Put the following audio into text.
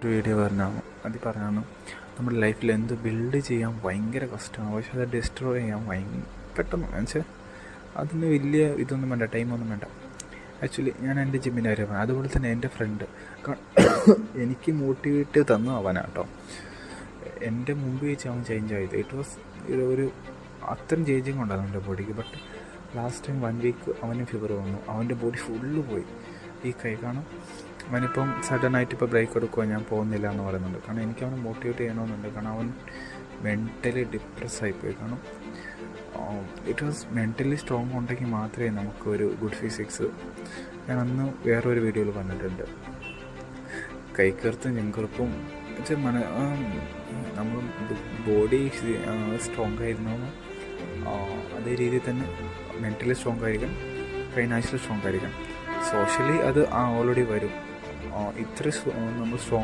ഒരു വീഡിയോ പറഞ്ഞാണ് അതിൽ പറഞ്ഞാണ് നമ്മുടെ ലൈഫിൽ എന്ത് ബിൽഡ് ചെയ്യാൻ ഭയങ്കര കഷ്ടമാണ്, പക്ഷെ അത് ഡിസ്ട്രോയ് ചെയ്യാൻ പെട്ടെന്ന് വെച്ചാൽ അതിന് വലിയ ഇതൊന്നും വേണ്ട, ടൈമൊന്നും വേണ്ട. ആക്ച്വലി ഞാൻ എൻ്റെ ജിമ്മിൻ്റെ കാര്യം പറഞ്ഞു. അതുപോലെ തന്നെ എൻ്റെ ഫ്രണ്ട് എനിക്ക് മോട്ടിവേറ്റ് തന്നു അവനാട്ടോ. എൻ്റെ മുമ്പ് വെച്ച് അവൻ ചേഞ്ച് ആയത്. ഇറ്റ് വാസ് ഒരു അത്രയും ചേഞ്ചിങ് ഉണ്ടായിരുന്നു എൻ്റെ ബോഡിക്ക്. ബട്ട് ലാസ്റ്റ് ടൈം 1 വീക്ക് അവന് ഫീവർ വന്നു, അവൻ്റെ ബോഡി ഫുള്ള് പോയി. ഈ കൈ കാണും. അവനിപ്പം സഡനായിട്ട് ഇപ്പോൾ ബ്രേക്ക് എടുക്കുക, ഞാൻ പോകുന്നില്ല എന്ന് പറയുന്നുണ്ട്. കാരണം എനിക്ക് അവനെ മോട്ടിവേറ്റ് ചെയ്യണമെന്നുണ്ട്. കാരണം അവൻ മെൻ്റലി ഡിപ്രസ്സായിപ്പോയി. കാരണം ഇറ്റ് വാസ് മെൻ്റലി സ്ട്രോങ് ഉണ്ടെങ്കിൽ മാത്രമേ നമുക്ക് ഒരു ഗുഡ് ഫിസിക്സ്. ഞാൻ അന്ന് വേറൊരു വീഡിയോയിൽ പറഞ്ഞിട്ടുണ്ട്, കൈക്കറുത്തും ചെങ്കറുപ്പും വെച്ചാൽ നമ്മൾ ബോഡി സ്ട്രോങ് ആയിരുന്നു, അതേ രീതിയിൽ തന്നെ മെൻ്റലി സ്ട്രോങ് ആയിരിക്കണം, ഫൈനാൻഷ്യലി സ്ട്രോങ് ആയിരിക്കണം. സോഷ്യലി അത് ഓൾറെഡി വരും. ഇത്ര നമ്മൾ സ്ട്രോങ്